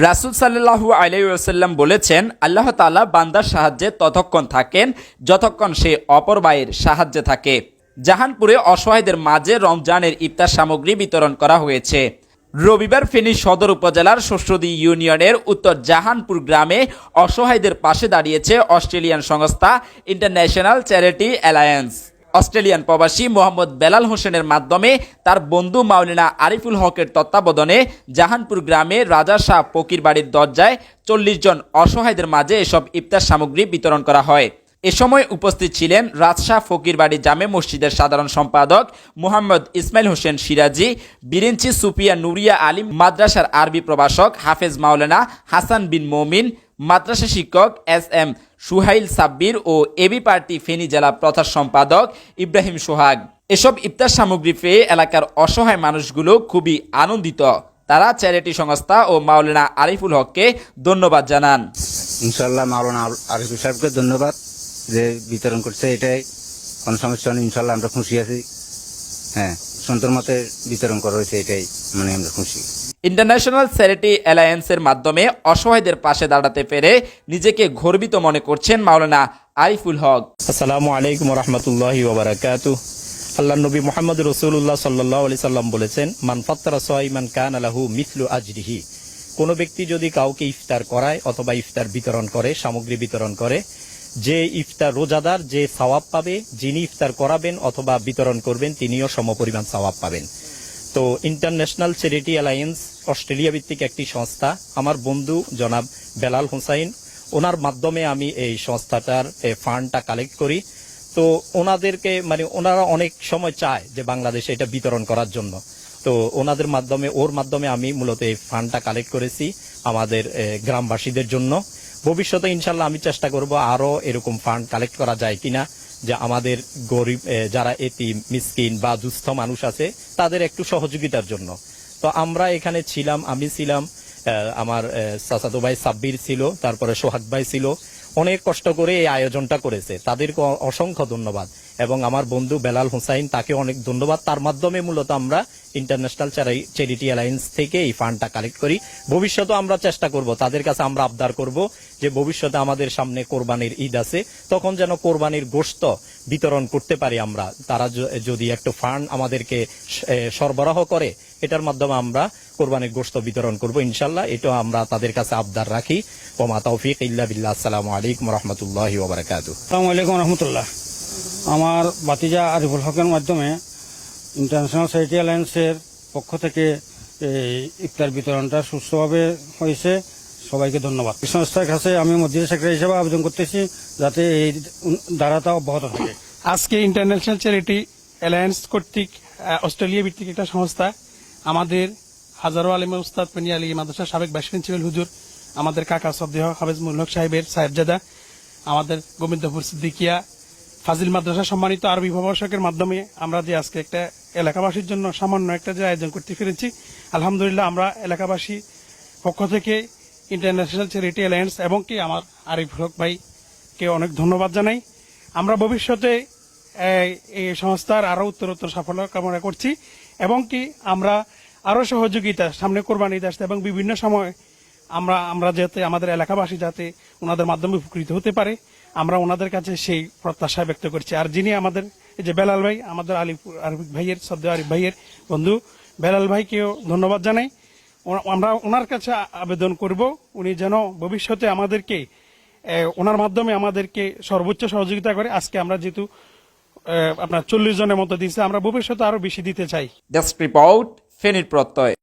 রাসূল সাল্লাল্লাহু আলাইহি ওয়াসাল্লাম বলেছেন, আল্লাহ তাআলা বান্দার সাহায্যে ততক্ষণ থাকেন যতক্ষণ সে অপর ভাইয়ের সাহায্যে থাকে। জাহানপুরে অসহায়দের মাঝে রমজানের ইফতার সামগ্রী বিতরণ করা হয়েছে। রবিবার ফেনী সদর উপজেলার শস্যদী ইউনিয়নের উত্তর জাহানপুর গ্রামে অসহায়দের পাশে দাঁড়িয়েছে অস্ট্রেলিয়ান সংস্থা ইন্টারন্যাশনাল চ্যারিটি অ্যালায়েন্স। অস্ট্রেলিয়ান প্রবাসী মোহাম্মদ বেলাল হোসেনের মাধ্যমে তার বন্ধু মাওলানা আরিফুল হকের তত্ত্বাবধানে জাহানপুর গ্রামে রাজা শাহ ফকির বাড়ির দরজায় 40 জন অসহায়দের মাঝে এসব ইফতার সামগ্রী বিতরণ করা হয়। এ সময় উপস্থিত ছিলেন রাজশাহ ফকির বাড়ি জামে মসজিদের সাধারণ সম্পাদক মোহাম্মদ ইসমাইল হোসেন সিরাজি, বিরিঞ্চি সুফিয়া নুরিয়া আলিম মাদ্রাসার আরবি প্রভাষক হাফেজ মাওলানা হাসান বিন মমিন, মাদ্রাসা শিক্ষক এস.এম. সুহাইল সাব্বির ও এবি পার্টি ফেনী জেলা প্রচার সম্পাদক ইব্রাহিম সোহাগ। এসব ইফতার সামগ্রী পেয়ে এলাকার অসহায় মানুষগুলো খুবই আনন্দিত। তারা চ্যারিটি সংস্থা ও মাওলানা আরিফুল হককে ধন্যবাদ জানান। ইনশাল্লাহ মাওলানা আরিফুল সাহেবকে ধন্যবাদ যে বিতরণ করছে, এটাই কোনো সমস্যা নেই। ইনশাল্লাহ আমরা খুশি আছি। হ্যাঁ, সুন্দর মতে বিতরণ করা হয়েছে, এটাই আমরা খুশি। ইন্টারন্যাশনাল চ্যারিটি অ্যালায়েন্সের মাধ্যমে অসহায়দের পাশে দাঁড়াতে পেরে নিজেকে গর্বিত মনে করছেন মাওলানা আরিফুল হক। আসসালামু আলাইকুম রাহমাতুল্লাহি ওয়া বারাকাতুহু। আল্লাহর নবী মুহাম্মদ রাসূলুল্লাহ সাল্লাল্লাহু আলাইহি সাল্লাম বলেছেন, মান ফাত্তারা সাইমান কানা লাহু মিসলু আজরিহি। কোন ব্যক্তি যদি কাউকে ইফতার করায় অথবা ইফতার বিতরণ করে, সামগ্রী বিতরণ করে, যে ইফতার রোজাদার যে সওয়াব পাবে, যিনি ইফতার করাবেন অথবা বিতরণ করবেন তিনিও সমপরিমাণ সওয়াব পাবেন। তো ইন্টারন্যাশনাল চ্যারিটি অ্যালায়েন্স অস্ট্রেলিয়া ভিত্তিক একটি সংস্থা। আমার বন্ধু জনাব বেলাল হোসাইন, ওনার মাধ্যমে আমি এই সংস্থাটার ফান্ডটা কালেক্ট করি। তো ওনাদেরকে ওনারা অনেক সময় চায় যে বাংলাদেশে এটা বিতরণ করার জন্য। তো ওনাদের মাধ্যমে ওর মাধ্যমে আমি মূলত এই ফান্ডটা কালেক্ট করেছি আমাদের গ্রামবাসীদের জন্য। ভবিষ্যতে ইনশাল্লাহ আমি চেষ্টা করব আরো এরকম ফান্ড কালেক্ট করা যায় কিনা, যে আমাদের গরিব যারা এতিম মিসকিন বা দুস্থ মানুষ আছে তাদের একটু সহযোগিতার জন্য। তো আমরা এখানে ছিলাম, আমি ছিলাম, আমার চাচাতো ভাই সাব্বির ছিল, তারপরে সোহাগ ভাই ছিল। অনেক কষ্ট করে এই আয়োজনটা করেছে, তাদেরকে অসংখ্য ধন্যবাদ। এবং আমার বন্ধু বেলাল হোসাইন, তাকে অনেক ধন্যবাদ। তার মাধ্যমে মূলত আমরা ইন্টারন্যাশনাল চ্যারিটি অ্যালায়েন্স থেকে এই ফান্ডটা কালেক্ট করি। ভবিষ্যতে আমরা চেষ্টা করব, তাদের কাছে আমরা আবদার করব যে ভবিষ্যতে আমাদের সামনে কোরবানির ঈদ আছে, তখন যেন কোরবানির গোশত বিতরণ করতে পারি আমরা। তারা যদি একটু ফান্ড আমাদেরকে সরবরাহ করে, এটার মাধ্যমে আমরা কোরবানির গোশত বিতরণ করব ইনশাল্লাহ। এটা আমরা তাদের কাছে আবদার রাখি। ওমা তৌফিক ইল্লা বিল্লাহ। আসসালামু আলাইকুম রাহমাতুল্লাহি ওয়া বারাকাতুহু। আসসালামু আলাইকুম রাহমাতুল্লাহ। আমার ভাতিজা আরিফুল হকের মাধ্যমে ইন্টারন্যাশনাল চ্যারিটি অ্যালায়েন্সের পক্ষ থেকে এই ইফতার বিতরণটা সুস্থভাবে হয়েছে। সবাইকে ধন্যবাদ। এই সংস্থার কাছে আমি মসজিদের সেক্রেটারি হিসেবে আবেদন করতেছি যাতে এই ধারাটা অব্যাহত থাকে। আজকে ইন্টারন্যাশনাল চ্যারিটি অ্যালায়েন্স কর্তৃক অস্ট্রেলিয়া ভিত্তিক একটা সংস্থা আমাদের হাজারো আলিমের উস্তাদ পেনি আলী মাদ্রাসার সাবেক ভাইস প্রিন্সিপাল হুজুর, আমাদের কাকা সদ্দেহ হাফেজ মুল হক সাহেবের সাহেবজাদা, আমাদের গোবিন্দপুর সিদ্দিকিয়া ফাজিল মাদ্রাসা সম্মানিত আরবি প্রভাষকের মাধ্যমে আমরা যে আজকে একটা এলাকাবাসীর জন্য সামান্য একটা যে আয়োজন করতে পেরেছি, আলহামদুলিল্লাহ আমরা এলাকাবাসী পক্ষ থেকে ইন্টারন্যাশনাল চ্যারিটি অ্যালায়েন্স এবং কি আমার আরিফ হক ভাইকে অনেক ধন্যবাদ জানাই। আমরা ভবিষ্যতে এই সংস্থার আরো উত্তরোত্তর সাফল্য কামনা করছি এবং কি আমরা আরো সহযোগিতা সামনে কোরবানি ঈদ আসতে এবং বিভিন্ন সময় আমরা যাতে আমাদের এলাকাবাসী যাতে ওনাদের মাধ্যমে উপকৃত হতে পারে, আমরা ওনাদের কাছে সেই প্রত্যাশা ব্যক্ত করছি। আর যিনি আমাদের এই যে বেলাল ভাই, আমাদের আরিফ ভাইয়ের শ্রদ্ধেয় আরিফ ভাইয়ের বন্ধু বেলাল ভাইকেও ধন্যবাদ জানাই। আমরা ওনার কাছে আবেদন করব উনি যেন ভবিষ্যতে আমাদেরকে ওনার মাধ্যমে আমাদেরকে সর্বোচ্চ সহযোগিতা করে। আজকে আমরা যেহেতু আপনার 40 জনের মতো দিচ্ছে, আমরা ভবিষ্যতে আরো বেশি দিতে চাই। ডেস্ক রিপোর্ট, ফেনীর প্রত্যয়।